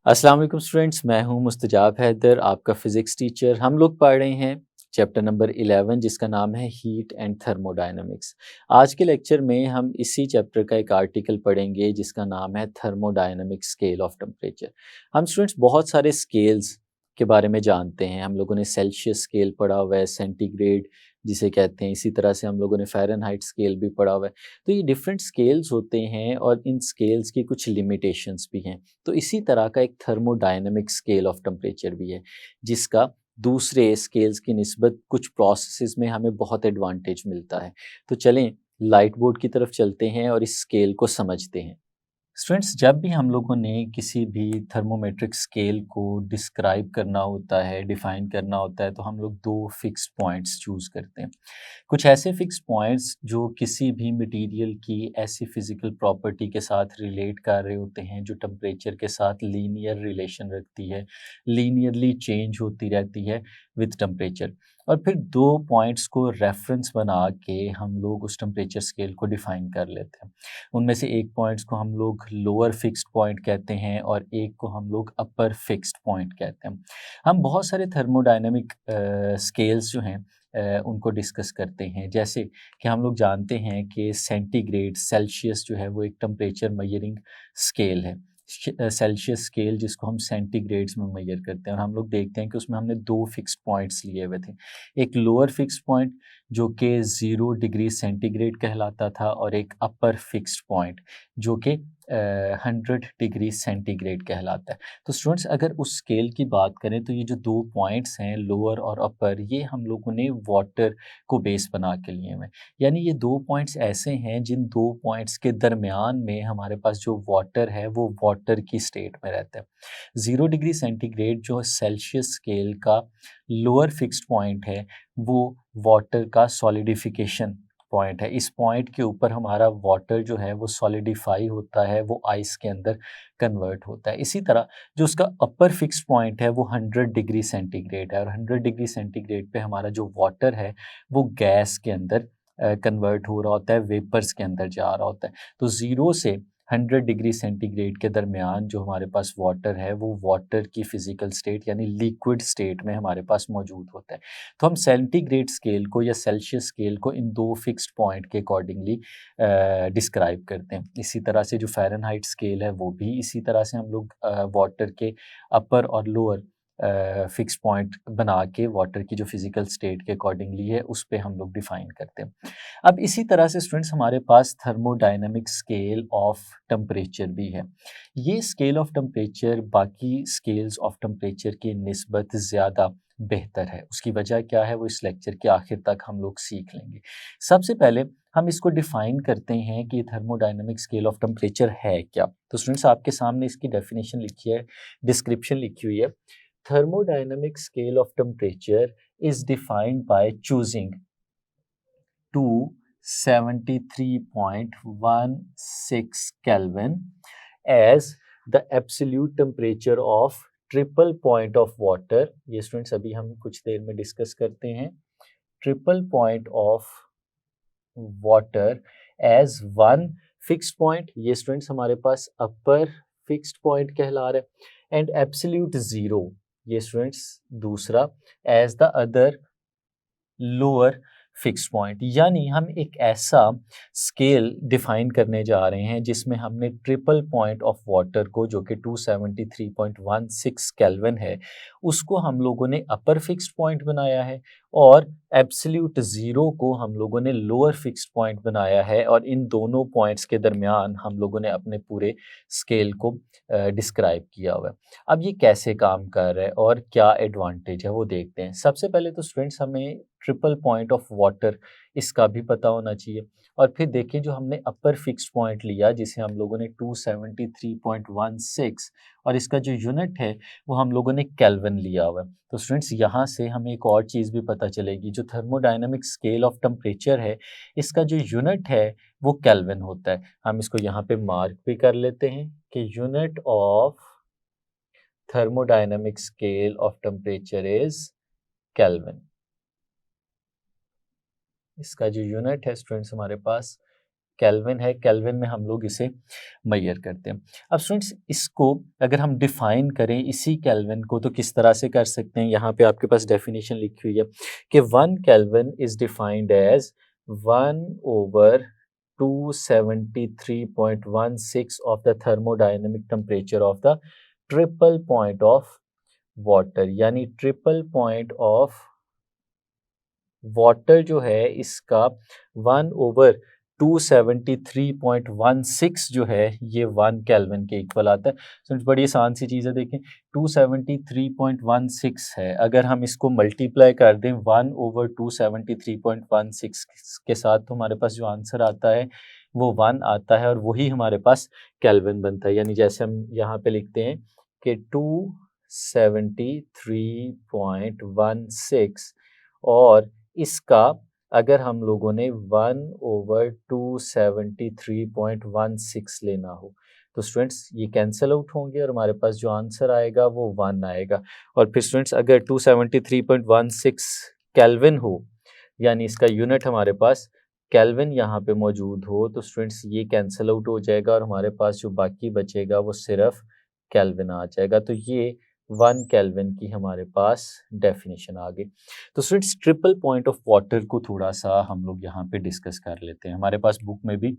अस्सलाम वालेकुम स्टूडेंट्स, मैं हूं मुस्तजाब हैदर, आपका फ़िज़िक्स टीचर। हम लोग पढ़ रहे हैं चैप्टर नंबर 11 जिसका नाम है हीट एंड थर्मोडायनामिक्स। आज के लेक्चर में हम इसी चैप्टर का एक आर्टिकल पढ़ेंगे जिसका नाम है थर्मोडायनामिक स्केल ऑफ टेम्परेचर। हम स्टूडेंट्स बहुत सारे स्केल्स के बारे में जानते हैं। हम लोगों ने सेल्सियस स्केल पढ़ा हुआ है, सेंटीग्रेड जिसे कहते हैं, इसी तरह से हम लोगों ने फ़ारेनहाइट स्केल भी पढ़ा हुआ है। तो ये डिफरेंट स्केल्स होते हैं और इन स्केल्स की कुछ लिमिटेशंस भी हैं। तो इसी तरह का एक थर्मोडायनामिक स्केल ऑफ टेम्परेचर भी है, जिसका दूसरे स्केल्स की निस्बत कुछ प्रोसेसेस में हमें बहुत एडवांटेज मिलता है। तो चलें लाइट बोर्ड की तरफ चलते हैं और इस स्केल को समझते हैं। स्टूडेंट्स, जब भी हम लोगों ने किसी भी थर्मोमेट्रिक स्केल को डिस्क्राइब करना होता है, डिफ़ाइन करना होता है, तो हम लोग दो फिक्स्ड पॉइंट्स चूज़ करते हैं। कुछ ऐसे फिक्स्ड पॉइंट्स जो किसी भी मटेरियल की ऐसी फिज़िकल प्रॉपर्टी के साथ रिलेट कर रहे होते हैं जो टेम्परेचर के साथ लीनियर रिलेशन रखती है, लीनियरली चेंज होती रहती है विद टेम्परेचर। और फिर दो पॉइंट्स को रेफरेंस बना के हम लोग उस टेम्परेचर स्केल को डिफ़ाइन कर लेते हैं। उनमें से एक पॉइंट्स को हम लोग लोअर फिक्स्ड पॉइंट कहते हैं और एक को हम लोग अपर फिक्स्ड पॉइंट कहते हैं। हम बहुत सारे थर्मोडायनामिक स्केल्स जो हैं उनको डिस्कस करते हैं। जैसे कि हम लोग जानते हैं कि सेंटीग्रेड, सेल्सियस जो है वो एक टेम्परेचर मेजरिंग स्केल है। सेल्सियस स्केल जिसको हम सेंटीग्रेड्स में मेजर करते हैं और हम लोग देखते हैं कि उसमें हमने दो फिक्स्ड पॉइंट्स लिए हुए थे। एक लोअर फिक्स्ड पॉइंट जो कि 0 डिग्री सेंटीग्रेड कहलाता था और एक अपर फिक्स्ड पॉइंट जो कि 100 डिग्री सेंटीग्रेड कहलाता है। तो स्टूडेंट्स, अगर उस स्केल की बात करें तो ये जो दो पॉइंट्स हैं लोअर और अपर, ये हम लोगों ने वाटर को बेस बना के लिए हुए हैं। यानी ये दो पॉइंट्स ऐसे हैं जिन दो पॉइंट्स के दरमियान में हमारे पास जो वाटर है वो वाटर की स्टेट में रहता है। 0 डिग्री सेंटीग्रेड जो सेल्सियस स्केल का लोअर फिक्स्ड पॉइंट है वो वाटर का सॉलिडिफिकेशन पॉइंट है। इस पॉइंट के ऊपर हमारा वाटर जो है वो सॉलिडिफाई होता है, वो आइस के अंदर कन्वर्ट होता है। इसी तरह जो उसका अपर फिक्स्ड पॉइंट है वो 100 डिग्री सेंटीग्रेड है और 100 डिग्री सेंटीग्रेड पे हमारा जो वाटर है वो गैस के अंदर कन्वर्ट हो रहा होता है, वेपर्स के अंदर जा रहा होता है। तो 0 से 100 डिग्री सेंटीग्रेड के दरमियान जो हमारे पास वाटर है वो वाटर की फिजिकल स्टेट यानी लिक्विड स्टेट में हमारे पास मौजूद होता है। तो हम सेंटीग्रेड स्केल को या सेल्सियस स्केल को इन दो फिक्स्ड पॉइंट के अकॉर्डिंगली डिस्क्राइब करते हैं। इसी तरह से जो फ़ारेनहाइट स्केल है वो भी इसी तरह से हम लोग वाटर के अपर और लोअर फिक्स पॉइंट बना के वाटर की जो फिजिकल स्टेट के अकॉर्डिंगली है उस पे हम लोग डिफाइन करते हैं। अब इसी तरह से स्टूडेंट्स हमारे पास थर्मोडायनामिक स्केल ऑफ टेम्परेचर भी है। ये स्केल ऑफ टेम्परेचर बाकी स्केल्स ऑफ टेम्परेचर की निस्बत ज़्यादा बेहतर है। उसकी वजह क्या है वो इस लेक्चर के आखिर तक हम लोग सीख लेंगे। सबसे पहले हम इसको डिफाइन करते हैं कि थर्मोडायनामिक स्केल ऑफ टेम्परेचर है क्या। तो स्टूडेंट्स, आपके सामने इसकी डेफिनेशन लिखी है, डिस्क्रिप्शन लिखी हुई है। Thermodynamic scale of temperature is defined by choosing 273.16 Kelvin as the absolute temperature of triple point of water. ये स्टूडेंट्स अभी हम कुछ देर में डिस्कस करते हैं। Triple point of water as one fixed point, ये स्टूडेंट्स हमारे पास अपर फिक्स्ड पॉइंट कहला रहा है। एंड एब्सोल्यूट ज़ीरो, ये स्टूडेंट्स दूसरा as the other lower fixed point. यानी हम एक ऐसा स्केल डिफाइन करने जा रहे हैं जिसमें हमने ट्रिपल पॉइंट ऑफ वाटर को जो कि 273.16 केल्विन है उसको हम लोगों ने अपर फिक्स्ड पॉइंट बनाया है और एब्सोल्यूट ज़ीरो को हम लोगों ने लोअर फिक्स्ड पॉइंट बनाया है और इन दोनों पॉइंट्स के दरमियान हम लोगों ने अपने पूरे स्केल को डिस्क्राइब किया हुआ है। अब ये कैसे काम कर रहा है और क्या एडवांटेज है वो देखते हैं। सबसे पहले तो स्टूडेंट्स हमें ट्रिपल पॉइंट ऑफ वाटर इसका भी पता होना चाहिए और फिर देखिए जो हमने अपर फिक्स्ड पॉइंट लिया जिसे हम लोगों ने 273.16 और इसका जो यूनिट है वो हम लोगों ने केल्विन लिया हुआ है। तो स्टूडेंट्स, यहाँ से हमें एक और चीज़ भी पता चलेगी, जो थर्मोडायनामिक स्केल ऑफ टेम्परेचर है इसका जो यूनिट है वो केल्विन होता है। हम इसको यहाँ पे मार्क भी कर लेते हैं कि unit of thermodynamic scale of temperature is Kelvin। इसका जो यूनिट है स्टूडेंट्स हमारे पास केल्विन है, केल्विन में हम लोग इसे मेजर करते हैं। अब स्टूडेंट्स इसको अगर हम डिफाइन करें इसी केल्विन को तो किस तरह से कर सकते हैं, यहाँ पे आपके पास डेफिनेशन लिखी हुई है कि 1 kelvin is defined as 1/273.16 of the thermodynamic temperature of the triple point of water, यानी ट्रिपल पॉइंट ऑफ वाटर जो है इसका 1/273.16 जो है ये 1 केल्विन के इक्वल आता है। तो बड़ी आसान सी चीज़ है, देखें 273.16 है, अगर हम इसको मल्टीप्लाई कर दें 1/273.16 के साथ तो हमारे पास जो आंसर आता है वो 1 आता है और वही हमारे पास केल्विन बनता है। यानी जैसे हम यहाँ पे लिखते हैं कि 273.16 और इसका अगर हम लोगों ने 1/273.16 लेना हो तो स्टूडेंट्स ये कैंसिल आउट होंगे और हमारे पास जो आंसर आएगा वो 1 आएगा। और फिर स्टूडेंट्स अगर 273.16 केल्विन हो यानी इसका यूनिट हमारे पास केल्विन यहाँ पे मौजूद हो तो स्टूडेंट्स ये कैंसिल आउट हो जाएगा और हमारे पास जो बाकी बचेगा वो सिर्फ केल्विन आ जाएगा। तो ये 1 केल्विन की हमारे पास डेफिनेशन आ गई। तो students triple point of water को थोड़ा सा हम लोग यहाँ पे डिस्कस कर लेते हैं। हमारे पास बुक में भी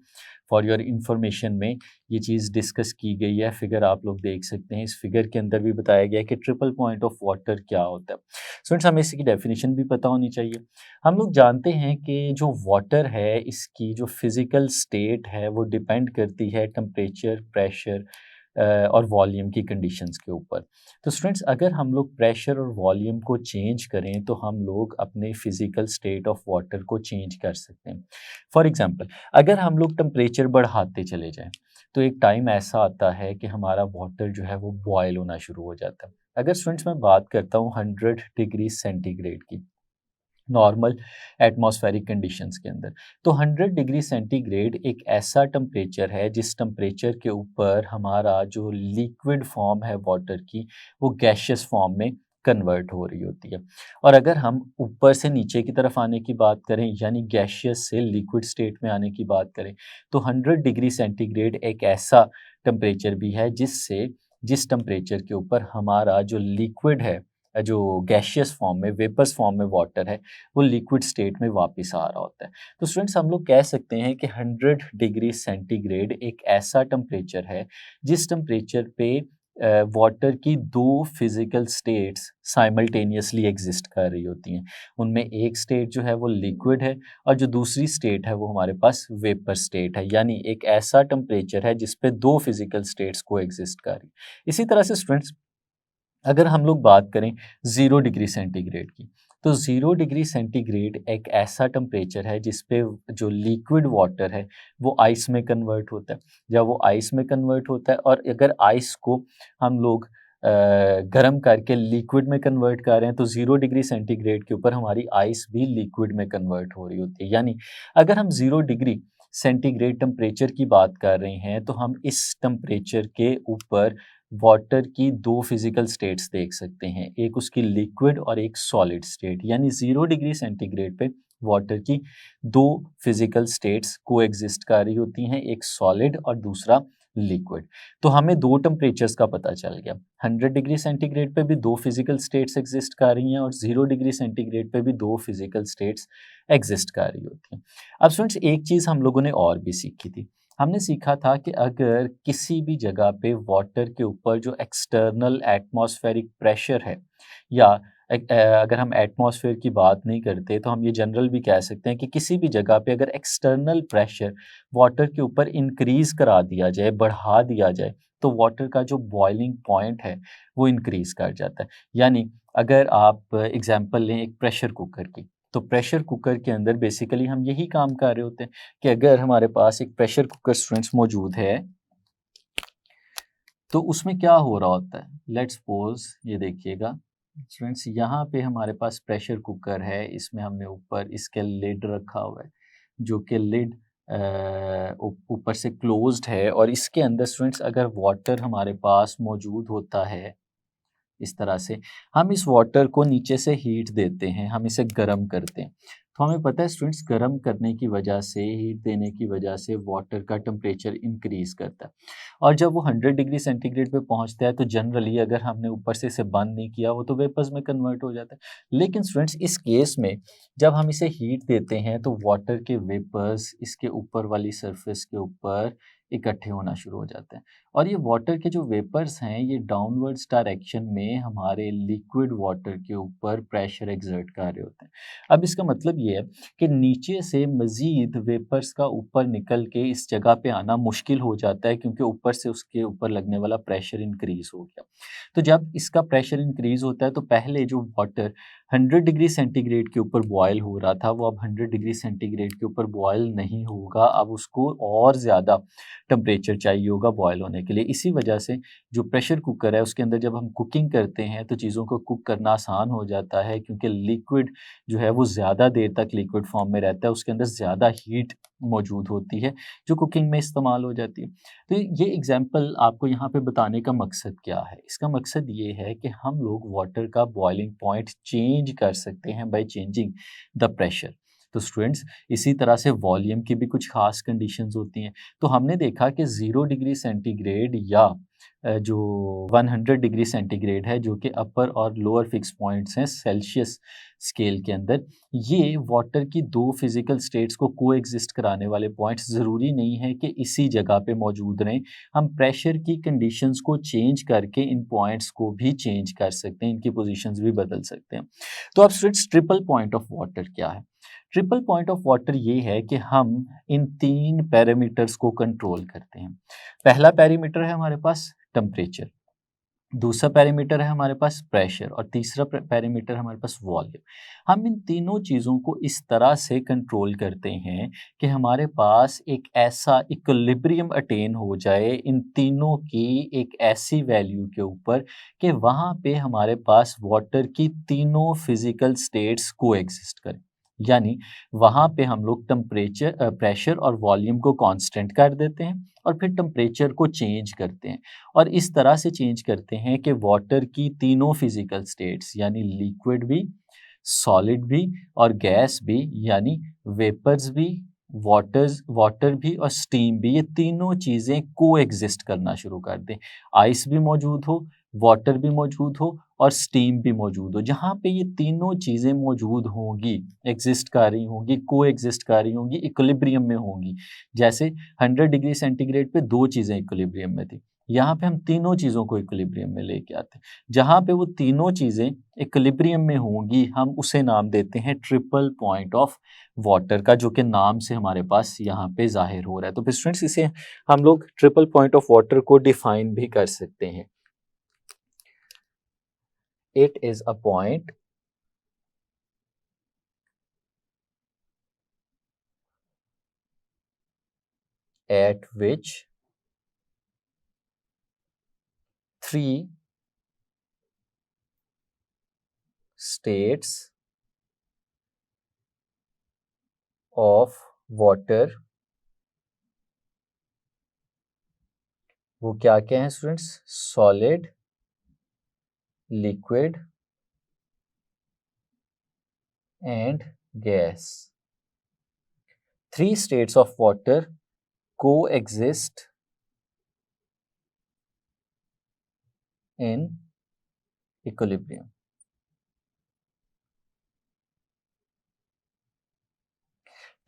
फॉर योर इंफॉर्मेशन में ये चीज़ डिस्कस की गई है, फिगर आप लोग देख सकते हैं। इस फिगर के अंदर भी बताया गया है कि ट्रिपल पॉइंट ऑफ वाटर क्या होता है। स्टूडेंट्स हमें इसकी डेफिनेशन भी पता होनी चाहिए। हम लोग जानते हैं कि जो वाटर है इसकी जो फिज़िकल स्टेट है वो डिपेंड करती है टेम्परेचर, प्रेशर और वॉल्यूम की कंडीशंस के ऊपर। तो स्टूडेंट्स अगर हम लोग प्रेशर और वॉल्यूम को चेंज करें तो हम लोग अपने फिज़िकल स्टेट ऑफ वाटर को चेंज कर सकते हैं। फॉर एग्जांपल अगर हम लोग टेम्परेचर बढ़ाते चले जाएं तो एक टाइम ऐसा आता है कि हमारा वाटर जो है वो बॉयल होना शुरू हो जाता है। अगर स्टूडेंट्स मैं बात करता हूँ 100 डिग्री सेंटीग्रेड की नॉर्मल एटमॉस्फेरिक कंडीशंस के अंदर, तो 100 डिग्री सेंटीग्रेड एक ऐसा टेम्परेचर है जिस टेम्परेचर के ऊपर हमारा जो लिक्विड फॉर्म है वाटर की वो गैशियस फॉर्म में कन्वर्ट हो रही होती है। और अगर हम ऊपर से नीचे की तरफ आने की बात करें यानी गैशियस से लिक्विड स्टेट में आने की बात करें तो 100 डिग्री सेंटीग्रेड एक ऐसा टेम्परेचर भी है जिस टेम्परेचर के ऊपर हमारा जो लिक्विड है, जो गैशियस फॉर्म में, वेपर्स फॉर्म में वाटर है वो लिक्विड स्टेट में वापस आ रहा होता है। तो स्टूडेंट्स हम लोग कह सकते हैं कि 100 डिग्री सेंटीग्रेड एक ऐसा टेम्परेचर है जिस टेम्परेचर पे वाटर की दो फिजिकल स्टेट्स साइमल्टेनियसली एग्जिस्ट कर रही होती हैं। उनमें एक स्टेट जो है वो लिक्विड है और जो दूसरी स्टेट है वो हमारे पास वेपर स्टेट है। यानी एक ऐसा टेम्परेचर है जिस पे दो फिजिकल स्टेट्स को एग्जिस्ट कर रही। इसी तरह से स्टूडेंट्स अगर हम लोग बात करें 0 डिग्री सेंटीग्रेड की तो 0 डिग्री सेंटीग्रेड एक ऐसा टेम्परेचर है जिस पे जो लिक्विड वाटर है वो आइस में कन्वर्ट होता है। जब वो आइस में कन्वर्ट होता है और अगर आइस को हम लोग गर्म करके लिक्विड में कन्वर्ट कर रहे हैं तो 0 डिग्री सेंटीग्रेड के ऊपर हमारी आइस भी लिक्विड में कन्वर्ट हो रही होती है। यानी अगर हम 0 डिग्री सेंटीग्रेड टेम्परेचर की बात कर रहे हैं तो हम इस टेम्परेचर के ऊपर वाटर की दो फिजिकल स्टेट्स देख सकते हैं, एक उसकी लिक्विड और एक सॉलिड स्टेट। यानी 0 डिग्री सेंटीग्रेड पे वाटर की दो फिजिकल स्टेट्स को एग्जिस्ट कर रही होती हैं, एक सॉलिड और दूसरा लिक्विड। तो हमें दो टेम्परेचर्स का पता चल गया। 100 डिग्री सेंटीग्रेड पे भी दो फिजिकल स्टेट्स एग्जिस्ट कर रही हैं और 0 डिग्री सेंटीग्रेड पे भी दो फिजिकल स्टेट्स एग्जिस्ट कर रही होती हैं। अब स्टूडेंट्स एक चीज़ हम लोगों ने और भी सीखी थी। हमने सीखा था कि अगर किसी भी जगह पे वाटर के ऊपर जो एक्सटर्नल एटमॉस्फेरिक प्रेशर है या अगर हम एटमॉस्फेयर की बात नहीं करते तो हम ये जनरल भी कह सकते हैं कि किसी भी जगह पे अगर एक्सटर्नल प्रेशर वाटर के ऊपर इंक्रीज़ करा दिया जाए, बढ़ा दिया जाए तो वाटर का जो बॉइलिंग पॉइंट है वो इंक्रीज़ कर जाता है। यानी अगर आप एग्जांपल लें एक प्रेशर कुकर की, तो प्रेशर कुकर के अंदर बेसिकली हम यही काम कर रहे होते हैं कि अगर हमारे पास एक प्रेशर कुकर स्टूडेंट्स मौजूद है तो उसमें क्या हो रहा होता है। लेट्स सपोज ये देखिएगा स्टूडेंट्स, यहाँ पे हमारे पास प्रेशर कुकर है, इसमें हमने ऊपर इसके लिड रखा हुआ है जो कि लिड ऊपर से क्लोज्ड है और इसके अंदर स्टूडेंट्स अगर वाटर हमारे पास मौजूद होता है इस तरह से, हम इस वाटर को नीचे से हीट देते हैं, हम इसे गर्म करते हैं। तो हमें पता है स्टूडेंट्स, गर्म करने की वजह से, हीट देने की वजह से वाटर का टेम्परेचर इंक्रीज करता है, और जब वो 100 डिग्री सेंटीग्रेड पे पहुंचता है तो जनरली अगर हमने ऊपर से इसे बंद नहीं किया वो तो वेपर्स में कन्वर्ट हो जाता है। लेकिन स्टूडेंट्स, इस केस में जब हम इसे हीट देते हैं तो वाटर के वेपर्स इसके ऊपर वाली सरफेस के ऊपर इकट्ठे होना शुरू हो जाते हैं, और ये वाटर के जो वेपर्स हैं ये डाउनवर्ड्स डायरेक्शन में हमारे लिक्विड वाटर के ऊपर प्रेशर एक्सर्ट कर रहे होते हैं। अब इसका मतलब ये है कि नीचे से मज़ीद वेपर्स का ऊपर निकल के इस जगह पे आना मुश्किल हो जाता है, क्योंकि ऊपर से उसके ऊपर लगने वाला प्रेशर इंक्रीज़ हो गया। तो जब इसका प्रेशर इंक्रीज़ होता है तो पहले जो वाटर 100 डिग्री सेंटीग्रेड के ऊपर बॉयल हो रहा था वो अब 100 डिग्री सेंटीग्रेड के ऊपर बॉयल नहीं होगा, अब उसको और ज़्यादा टेम्परेचर चाहिए होगा बॉयल होने के लिए। इसी वजह से जो प्रेशर कुकर है उसके अंदर जब हम कुकिंग करते हैं तो चीज़ों को कुक करना आसान हो जाता है, क्योंकि लिक्विड जो है वो ज़्यादा देर तक लिक्विड फॉर्म में रहता है, उसके अंदर ज़्यादा हीट मौजूद होती है जो कुकिंग में इस्तेमाल हो जाती है। तो ये एग्जांपल आपको यहाँ पे बताने का मकसद क्या है? इसका मकसद ये है कि हम लोग वाटर का बॉइलिंग पॉइंट चेंज कर सकते हैं बाय चेंजिंग द प्रेशर। तो स्टूडेंट्स, इसी तरह से वॉल्यूम की भी कुछ खास कंडीशंस होती हैं। तो हमने देखा कि 0 डिग्री सेंटीग्रेड या जो 100 डिग्री सेंटीग्रेड है, जो कि अपर और लोअर फिक्स पॉइंट्स हैं सेल्सियस स्केल के अंदर, ये वाटर की दो फिजिकल स्टेट्स को कोएग्जिस्ट कराने वाले पॉइंट्स ज़रूरी नहीं है कि इसी जगह पे मौजूद रहें। हम प्रेशर की कंडीशंस को चेंज करके इन पॉइंट्स को भी चेंज कर सकते हैं, इनकी पोजीशंस भी बदल सकते हैं। तो अब students, triple point of water क्या है? ट्रिपल पॉइंट ऑफ वाटर ये है कि हम इन 3 पैरामीटर्स को कंट्रोल करते हैं। पहला पैरामीटर है हमारे पास टेम्परेचर, दूसरा पैरामीटर है हमारे पास प्रेशर, और तीसरा पैरामीटर हमारे पास वॉल्यूम। हम इन तीनों चीज़ों को इस तरह से कंट्रोल करते हैं कि हमारे पास एक ऐसा इक्विलिब्रियम अटेन हो जाए इन तीनों की एक ऐसी वैल्यू के ऊपर कि वहाँ पे हमारे पास वाटर की तीनों फिजिकल स्टेट्स कोएग्जिस्ट करें। यानी वहाँ पे हम लोग टेम्परेचर, प्रेशर और वॉल्यूम को कांस्टेंट कर देते हैं और फिर टेम्परेचर को चेंज करते हैं, और इस तरह से चेंज करते हैं कि वाटर की तीनों फिजिकल स्टेट्स यानी लिक्विड भी, सॉलिड भी और गैस भी, यानी वेपर्स भी, वाटर भी और स्टीम भी, ये तीनों चीज़ें कोएग्जिस्ट करना शुरू कर दें। आइस भी मौजूद हो, वाटर भी मौजूद हो और स्टीम भी मौजूद हो। जहाँ पे ये तीनों चीज़ें मौजूद होंगी, एग्जिस्ट कर रही होंगी, कोएग्जिस्ट कर रही होंगी, इक्विलिब्रियम में होंगी। जैसे 100 डिग्री सेंटीग्रेड पे 2 चीज़ें इक्विलिब्रियम में थी, यहाँ पे हम तीनों चीज़ों को इक्विलिब्रियम में लेके आते हैं। जहाँ पे वो तीनों चीज़ें इक्विलिब्रियम में होंगी हम उसे नाम देते हैं ट्रिपल पॉइंट ऑफ वाटर का, जो कि नाम से हमारे पास यहाँ पे ज़ाहिर हो रहा है। तो फिर स्टूडेंट्स, इसे हम लोग ट्रिपल पॉइंट ऑफ वाटर को डिफाइन भी कर सकते हैं। It is a point at which 3 states of water, वो क्या क्या हैं students? Solid, liquid and gas. 3 states of water coexist in equilibrium।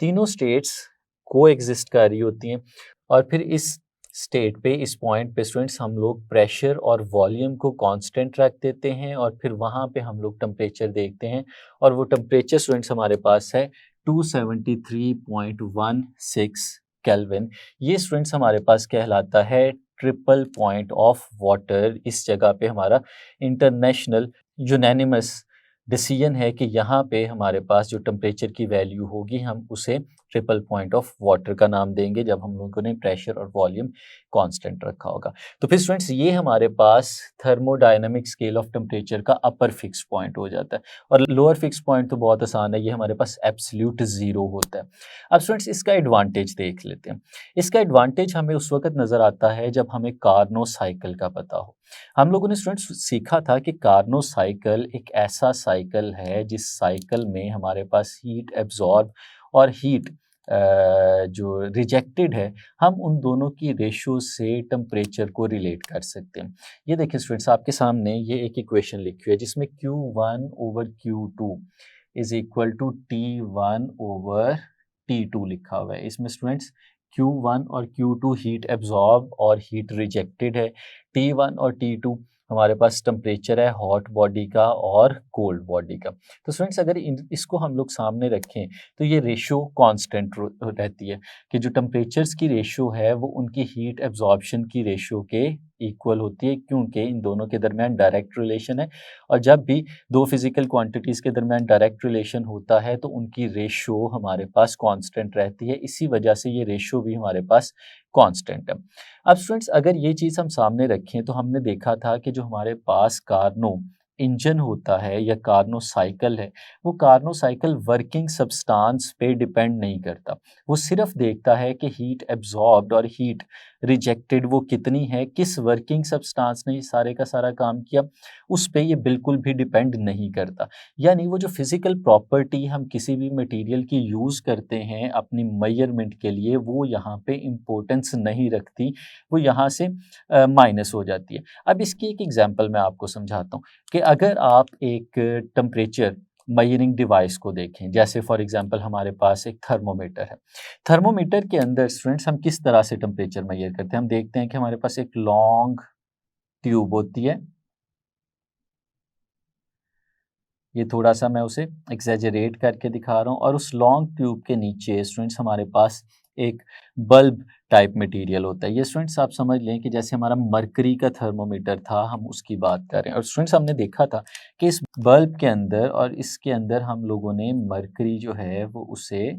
तीनों स्टेट्स कोएग्जिस्ट कर रही होती हैं, और फिर इस स्टेट पे, इस पॉइंट पे स्टूडेंट्स, हम लोग प्रेशर और वॉल्यूम को कांस्टेंट रख देते हैं, और फिर वहाँ पे हम लोग टेम्परेचर देखते हैं, और वो टेम्परेचर स्टूडेंट्स हमारे पास है 273.16 केल्विन। ये स्टूडेंट्स हमारे पास कहलाता है ट्रिपल पॉइंट ऑफ वाटर। इस जगह पे हमारा इंटरनेशनल यूनानिमस डिसीजन है कि यहाँ पे हमारे पास जो टेम्परेचर की वैल्यू होगी हम उसे ट्रिपल पॉइंट ऑफ वाटर का नाम देंगे जब हम लोगों ने प्रेशर और वॉल्यूम कांस्टेंट रखा होगा। तो फिर स्टूडेंट्स ये हमारे पास थर्मोडायनामिक स्केल ऑफ टेम्परेचर का अपर फिक्स पॉइंट हो जाता है, और लोअर फिक्स पॉइंट तो बहुत आसान है, ये हमारे पास एब्सोल्यूट ज़ीरो होता है। अब स्टूडेंट्स इसका एडवांटेज देख लेते हैं। इसका एडवांटेज हमें उस वक्त नज़र आता है जब हमें कार्नो साइकिल का पता हो। हम लोगों ने स्टूडेंट्स सीखा था कि कार्नो साइकिल एक ऐसा साइकिल है जिस साइकिल में हमारे पास हीट एब्जॉर्ब और हीट जो रिजेक्टेड है, हम उन दोनों की रेशो से टेम्परेचर को रिलेट कर सकते हैं। ये देखिए स्टूडेंट्स, आपके सामने ये एक इक्वेशन लिखी हुई है जिसमें Q1 over Q2 is equal to T1 over T2 लिखा हुआ है। इसमें स्टूडेंट्स Q1 और Q2 हीट एब्जॉर्ब और हीट रिजेक्टेड है। T1 और T2 हमारे पास टेम्परेचर है हॉट बॉडी का और कोल्ड बॉडी का। तो स्टूडेंट्स अगर इसको हम लोग सामने रखें तो ये रेशो कांस्टेंट रहती है कि जो टेम्परेचर्स की रेशो है वो उनकी हीट एब्जॉर्प्शन की रेशो के इक्वल होती है, क्योंकि इन दोनों के दरमियान डायरेक्ट रिलेशन है। और जब भी दो फिजिकल क्वांटिटीज़ के दरमियान डायरेक्ट रिलेशन होता है तो उनकी रेशो हमारे पास कांस्टेंट रहती है, इसी वजह से ये रेशो भी हमारे पास कांस्टेंट है। अब स्टूडेंट्स अगर ये चीज़ हम सामने रखें तो हमने देखा था कि जो हमारे पास कार्नो इंजन होता है या कार्नो साइकिल है, वो कार्नो साइकिल वर्किंग सब्सटेंस पे डिपेंड नहीं करता। वो सिर्फ देखता है कि हीट एब्जॉर्ब्ड और हीट रिजेक्टेड वो कितनी है, किस वर्किंग सब्सटेंस ने ये सारे का सारा काम किया, उस पे ये बिल्कुल भी डिपेंड नहीं करता। यानी वो जो फिजिकल प्रॉपर्टी हम किसी भी मटेरियल की यूज़ करते हैं अपनी मेजरमेंट के लिए, वो यहाँ पे इम्पोर्टेंस नहीं रखती, वो यहाँ से माइनस हो जाती है। अब इसकी एक एग्जांपल मैं आपको समझाता हूँ कि अगर आप एक टेम्परेचर मेजरिंग डिवाइस को देखें, जैसे फॉर एग्जांपल हमारे पास एक थर्मोमीटर है। थर्मोमीटर के अंदर स्टूडेंट्स हम किस तरह से टेम्परेचर मेजर करते हैं? हम देखते हैं कि हमारे पास एक लॉन्ग ट्यूब होती है। ये थोड़ा-सा मैं उसे एक्ज़ैजरेट करके दिखा रहा हूँ, और उस लॉन्ग ट्यूब के नीचे स्टूडेंट्स हमारे पास एक बल्ब टाइप मटेरियल होता है। ये स्टूडेंट्स आप समझ लें कि जैसे हमारा मरकरी का थर्मोमीटर था, हम उसकी बात कर रहे हैं। और स्टूडेंट्स हमने देखा था कि इस बल्ब के अंदर और इसके अंदर हम लोगों ने मरकरी जो है वो उसे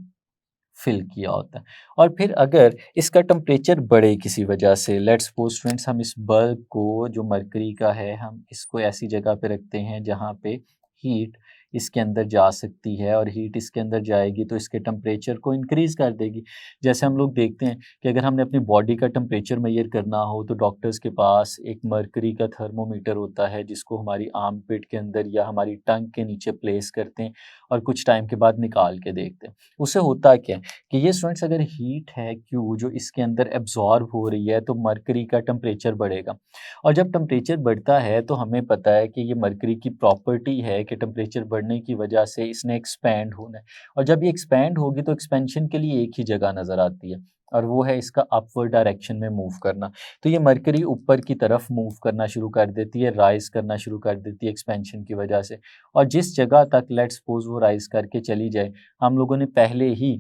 फिल किया होता है। और फिर अगर इसका टेम्परेचर बढ़े किसी वजह से, लेट्स सपोज स्टूडेंट्स हम इस बल्ब को जो मरकरी का है, हम इसको ऐसी जगह पे रखते हैं जहाँ पे हीट इसके अंदर जा सकती है, और हीट इसके अंदर जाएगी तो इसके टेम्परेचर को इंक्रीज़ कर देगी। जैसे हम लोग देखते हैं कि अगर हमने अपनी बॉडी का टेम्परेचर मेजर करना हो तो डॉक्टर्स के पास एक मरकरी का थर्मोमीटर होता है जिसको हमारी आर्मपिट के अंदर या हमारी टंग के नीचे प्लेस करते हैं और कुछ टाइम के बाद निकाल के देखते हैं। उससे होता क्या है कि ये स्टूडेंट्स अगर हीट है Q जो इसके अंदर एब्जॉर्ब हो रही है तो मरकरी का टेम्परेचर बढ़ेगा, और जब टेम्परेचर बढ़ता है तो हमें पता है कि ये मरकरी की प्रॉपर्टी है कि टेम्परेचर बढ़ने की वजह से इसने एक्सपैंड होना है, और जब ये एक्सपैंड होगी तो एक्सपेंशन के लिए एक ही जगह नज़र आती है, और वो है इसका अपवर्ड डायरेक्शन में मूव करना। तो ये मरकरी ऊपर की तरफ मूव करना शुरू कर देती है, राइज करना शुरू कर देती है एक्सपेंशन की वजह से, और जिस जगह तक लेट्स सपोज वो राइज करके चली जाए, हम लोगों ने पहले ही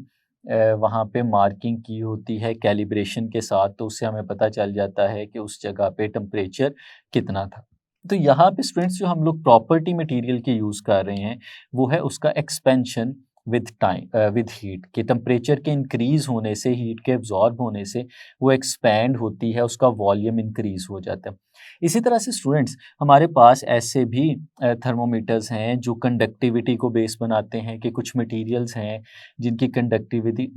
वहाँ पे मार्किंग की होती है कैलिब्रेशन के साथ, तो उससे हमें पता चल जाता है कि उस जगह पे टेम्परेचर कितना था। तो यहाँ पे स्टूडेंट्स जो हम लोग प्रॉपर्टी मटेरियल की यूज़ कर रहे हैं वो है उसका expansion with time with heat, कि टेम्परेचर के इंक्रीज़ होने से, हीट के एब्जॉर्ब होने से वो एक्सपैंड होती है, उसका वॉल्यूम इंक्रीज़ हो जाता है। इसी तरह से स्टूडेंट्स हमारे पास ऐसे भी थर्मोमीटर्स हैं जो कंडक्टिविटी को बेस बनाते हैं, कि कुछ मटेरियल्स हैं जिनकी कंडक्टिविटी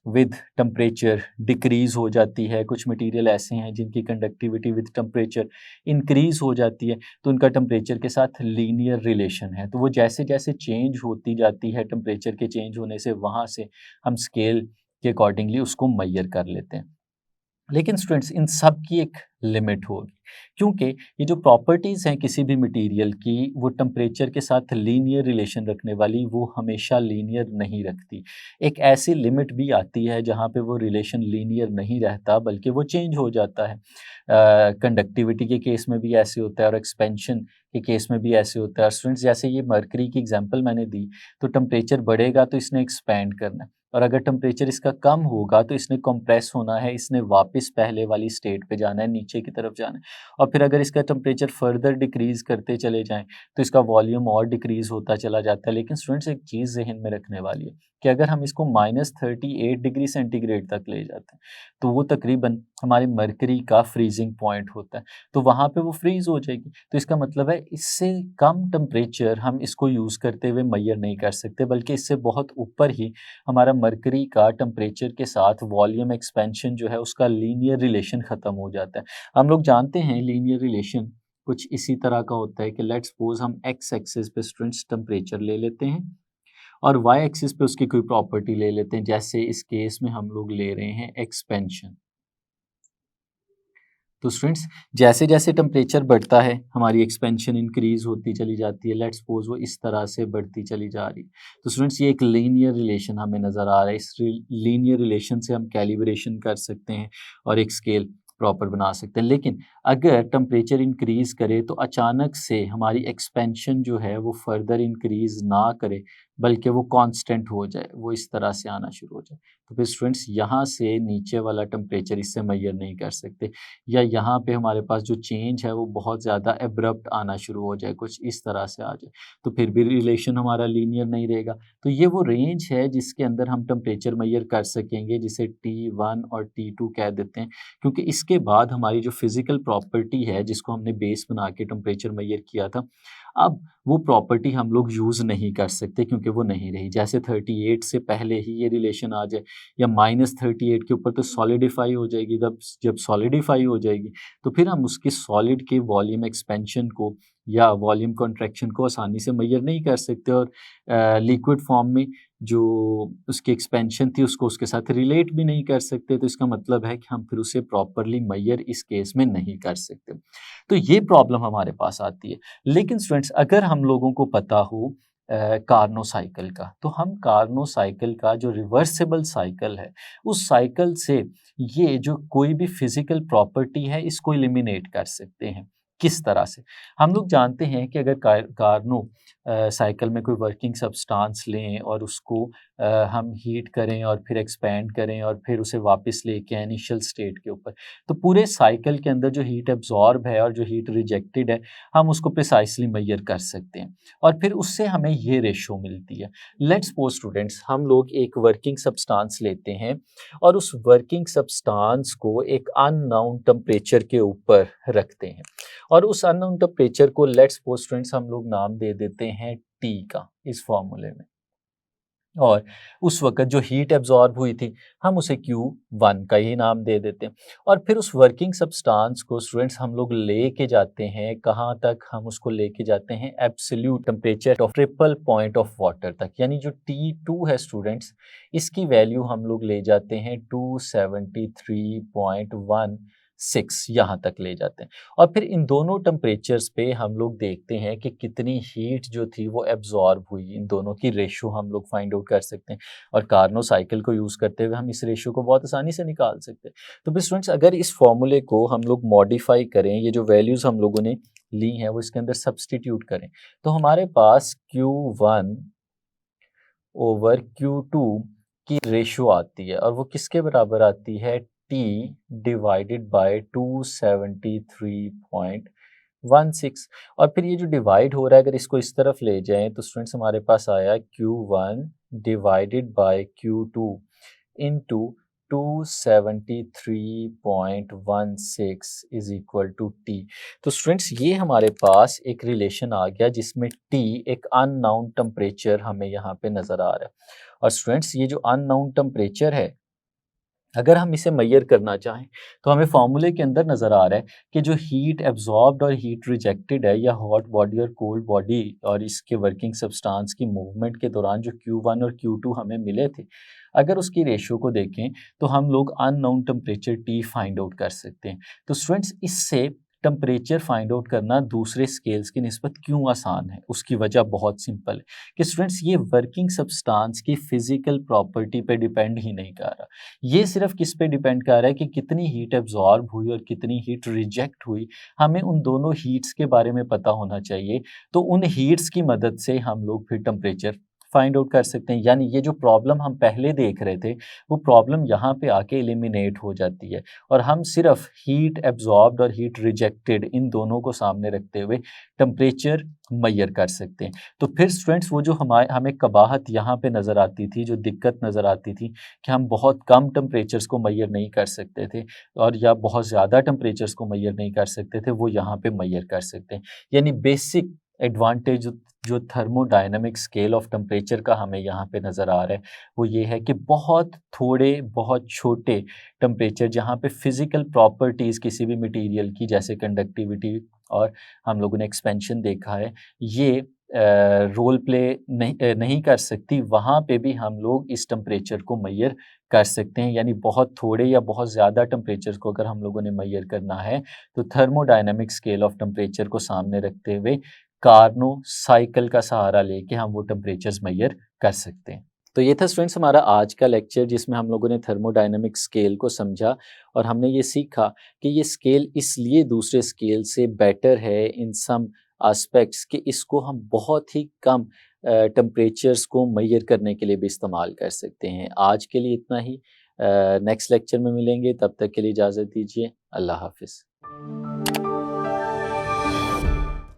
विद टेम्परेचर डिक्रीज़ हो जाती है, कुछ मटेरियल ऐसे हैं जिनकी कंडक्टिविटी विद टेम्परेचर इंक्रीज़ हो जाती है, तो उनका टेम्परेचर के साथ लीनियर रिलेशन है। तो वो जैसे-जैसे चेंज होती जाती है टेम्परेचर के चेंज होने से, वहाँ से हम स्केल के अकॉर्डिंगली उसको मेजर कर लेते हैं। लेकिन स्टूडेंट्स इन सब की एक लिमिट होगी, क्योंकि ये जो प्रॉपर्टीज़ हैं किसी भी मटेरियल की, वो टेम्परेचर के साथ लीनियर रिलेशन रखने वाली, वो हमेशा लीनियर नहीं रखती। एक ऐसी लिमिट भी आती है जहाँ पे वो रिलेशन लीनियर नहीं रहता बल्कि वो चेंज हो जाता है। कंडक्टिविटी के केस में भी ऐसे होता है और एक्सपेंशन के केस में भी ऐसे होता है। स्टूडेंट्स जैसे ये मरकरी की एग्जांपल मैंने दी, तो टेम्परेचर बढ़ेगा तो इसने एक्सपैंड करना है, और अगर टेम्परेचर इसका कम होगा तो इसने कंप्रेस होना है, इसने वापस पहले वाली स्टेट पे जाना है, नीचे की तरफ जाना है। और फिर अगर इसका टेम्परेचर फर्दर डिक्रीज़ करते चले जाएँ तो इसका वॉल्यूम और डिक्रीज़ होता चला जाता है। लेकिन स्टूडेंट्स एक चीज़ ज़हन में रखने वाली है कि अगर हम इसको -38 डिग्री सेंटीग्रेड तक ले जाते हैं तो वो तकरीबन हमारे मरकरी का फ्रीजिंग पॉइंट होता है, तो वहाँ पे वो फ्रीज हो जाएगी। तो इसका मतलब है इससे कम टेम्परेचर हम इसको यूज़ करते हुए मेजर नहीं कर सकते, बल्कि इससे बहुत ऊपर ही हमारा मरकरी का टेम्परेचर के साथ वॉल्यूम एक्सपेंशन जो है उसका लीनियर रिलेशन ख़त्म हो जाता है। हम लोग जानते हैं लीनियर रिलेशन कुछ इसी तरह का होता है कि लेट्स सपोज हम एक्स एक्सिस पे स्टूडेंट्स टेम्परेचर ले लेते हैं और वाई एक्सिस पे उसकी कोई प्रॉपर्टी ले लेते हैं, जैसे इस केस में हम लोग ले रहे हैं एक्सपेंशन। तो स्टूडेंट्स जैसे जैसे टेम्परेचर बढ़ता है हमारी एक्सपेंशन इंक्रीज होती चली जाती है, लेट्स सपोज वो इस तरह से बढ़ती चली जा रही है। तो स्टूडेंट्स ये एक लीनियर रिलेशन हमें नज़र आ रहा है, इस लीनियर रिलेशन से हम कैलिब्रेशन कर सकते हैं और एक स्केल प्रॉपर बना सकते हैं। लेकिन अगर टेम्परेचर इंक्रीज करे तो अचानक से हमारी एक्सपेंशन जो है वो फर्दर इंक्रीज ना करे, बल्कि वो कांस्टेंट हो जाए, वो इस तरह से आना शुरू हो जाए। तो फिर स्टूडेंट्स यहाँ से नीचे वाला टेम्परेचर इससे मेजर नहीं कर सकते, या यहाँ पे हमारे पास जो चेंज है वो बहुत ज़्यादा एब्रप्ट आना शुरू हो जाए, कुछ इस तरह से आ जाए, तो फिर भी रिलेशन हमारा लीनियर नहीं रहेगा। तो ये वो रेंज है जिसके अंदर हम टेम्परेचर मेजर कर सकेंगे, जिसे T1 और T2 कह देते हैं, क्योंकि इसके बाद हमारी जो फिज़िकल प्रॉपर्टी है जिसको हमने बेस बना के टेम्परेचर मेजर किया था, अब वो प्रॉपर्टी हम लोग यूज़ नहीं कर सकते क्योंकि वो नहीं रही। जैसे 38 से पहले ही ये रिलेशन आ जाए या -38 के ऊपर तो सॉलिडिफाई हो जाएगी, जब जब सॉलिडिफाई हो जाएगी तो फिर हम उसके सॉलिड के वॉल्यूम एक्सपेंशन को या वॉल्यूम कॉन्ट्रैक्शन को आसानी से मेजर नहीं कर सकते, और लिक्विड फॉर्म में जो उसकी एक्सपेंशन थी उसको उसके साथ रिलेट भी नहीं कर सकते। तो इसका मतलब है कि हम फिर उसे प्रॉपरली मेजर इस केस में नहीं कर सकते। तो ये प्रॉब्लम हमारे पास आती है। लेकिन स्टूडेंट्स अगर हम लोगों को पता हो कार्नो साइकिल का, तो हम कार्नो साइकिल का जो रिवर्सिबल साइकिल है उस साइकिल से ये जो कोई भी फिजिकल प्रॉपर्टी है इसको एलिमिनेट कर सकते हैं। किस तरह से? हम लोग जानते हैं कि अगर कार्नो साइकिल में कोई वर्किंग सब्सटेंस लें और उसको हम हीट करें और फिर एक्सपैंड करें और फिर उसे वापस लेके आए इनिशियल स्टेट के ऊपर, तो पूरे साइकिल के अंदर जो हीट एब्जॉर्ब है और जो हीट रिजेक्टेड है हम उसको प्रिसाइसली मेजर कर सकते हैं, और फिर उससे हमें ये रेशो मिलती है। लेट्स सपोज स्टूडेंट्स हम लोग एक वर्किंग सब्सटेंस लेते हैं और उस वर्किंग सब्सटेंस को एक अननोन टेम्परेचर के ऊपर रखते हैं, और उस अननोन टेम्परेचर को लेट्स सपोज स्टूडेंट्स हम लोग नाम दे देते हैं टी का इस फॉर्मूले में, और उस वक़्त जो हीट एब्ज़ॉर्ब हुई थी हम उसे Q1 का ही नाम दे देते हैं। और फिर उस वर्किंग सब्सटेंस को स्टूडेंट्स हम लोग लेके जाते हैं कहाँ तक, हम उसको लेके जाते हैं absolute temperature of triple point of water तक, यानी जो T2 है स्टूडेंट्स इसकी वैल्यू हम लोग ले जाते हैं 273.16 यहाँ तक ले जाते हैं। और फिर इन दोनों टेम्परेचर्स पे हम लोग देखते हैं कि कितनी हीट जो थी वो एब्जॉर्ब हुई, इन दोनों की रेशो हम लोग फाइंड आउट कर सकते हैं, और कार्नो साइकिल को यूज़ करते हुए हम इस रेशो को बहुत आसानी से निकाल सकते हैं। तो फिर स्टूडेंट्स अगर इस फॉर्मूले को हम लोग मॉडिफाई करें, ये जो वैल्यूज़ हम लोगों ने ली हैं वो इसके अंदर सब्सटीट्यूट करें, तो हमारे पास Q1 ओवर Q2 की रेशो आती है, और वो किसके बराबर आती है, T डिवाइडेड बाय 273.16। और फिर ये जो डिवाइड हो रहा है अगर इसको इस तरफ ले जाएं तो स्टूडेंट्स हमारे पास आया Q1 divided by Q2 into 273.16 is equal to T। तो स्टूडेंट्स ये हमारे पास एक रिलेशन आ गया जिसमें T एक अननोन टेम्परेचर हमें यहाँ पे नज़र आ रहा है। और स्टूडेंट्स ये जो अननोन टेम्परेचर है अगर हम इसे मेजर करना चाहें तो हमें फार्मूले के अंदर नज़र आ रहा है कि जो हीट एब्जॉर्ब्ड और हीट रिजेक्टेड है, या हॉट बॉडी और कोल्ड बॉडी और इसके वर्किंग सब्सटेंस की मूवमेंट के दौरान जो Q1 और Q2 हमें मिले थे, अगर उसकी रेशियो को देखें तो हम लोग unknown temperature T find out कर सकते हैं। तो स्टूडेंट्स इससे टेम्परेचर फाइंड आउट करना दूसरे स्केल्स की निस्बत क्यों आसान है, उसकी वजह बहुत सिंपल है कि स्टूडेंट्स ये वर्किंग सब्सटेंस की फिजिकल प्रॉपर्टी पे डिपेंड ही नहीं कर रहा, ये सिर्फ किस पे डिपेंड कर रहा है कि कितनी हीट एब्जॉर्ब हुई और कितनी हीट रिजेक्ट हुई। हमें उन दोनों हीट्स के बारे में पता होना चाहिए, तो उन हीट्स की मदद से हम लोग फिर टेम्परेचर फाइंड आउट कर सकते हैं। यानी ये जो प्रॉब्लम हम पहले देख रहे थे वो प्रॉब्लम यहाँ पे आके एलिमिनेट हो जाती है और हम सिर्फ हीट एब्जॉर्ब्ड और हीट रिजेक्टेड इन दोनों को सामने रखते हुए टेम्परेचर मैयर कर सकते हैं। तो फिर स्टूडेंट्स वो जो हमें कबाहत यहाँ पे नज़र आती थी, जो दिक्कत नज़र आती थी कि हम बहुत कम टेम्परेचर्स को मैयर नहीं कर सकते थे और या बहुत ज़्यादा टेम्परेचर्स को मैयर नहीं कर सकते थे, वो यहाँ पे मैयर कर सकते हैं। यानी बेसिक एडवांटेज जो थर्मोडायनामिक स्केल ऑफ टेम्परेचर का हमें यहाँ पे नज़र आ रहा है वो ये है कि बहुत थोड़े, बहुत छोटे टेम्परेचर जहाँ पे फिज़िकल प्रॉपर्टीज़ किसी भी मटेरियल की जैसे कंडक्टिविटी और हम लोगों ने एक्सपेंशन देखा है, ये रोल प्ले नहीं कर सकती, वहाँ पे भी हम लोग इस टेम्परेचर को मैयर कर सकते हैं। यानी बहुत थोड़े या बहुत ज़्यादा टेम्परेचर को अगर हम लोगों ने मैयर करना है तो थर्मोडायनामिक स्केल ऑफ टेम्परेचर को सामने रखते हुए कार्नो साइकिल का सहारा लेके हम वो टेम्परेचर्स मैयर कर सकते हैं। तो ये था स्टूडेंट्स हमारा आज का लेक्चर जिसमें हम लोगों ने थर्मोडायनामिक स्केल को समझा और हमने ये सीखा कि ये स्केल इसलिए दूसरे स्केल से बेटर है इन सम एस्पेक्ट्स कि इसको हम बहुत ही कम टेम्परेचर्स को मैयर करने के लिए भी इस्तेमाल कर सकते हैं। आज के लिए इतना ही, नेक्स्ट लेक्चर में मिलेंगे, तब तक के लिए इजाज़त दीजिए। अल्लाह हाफ़िज़।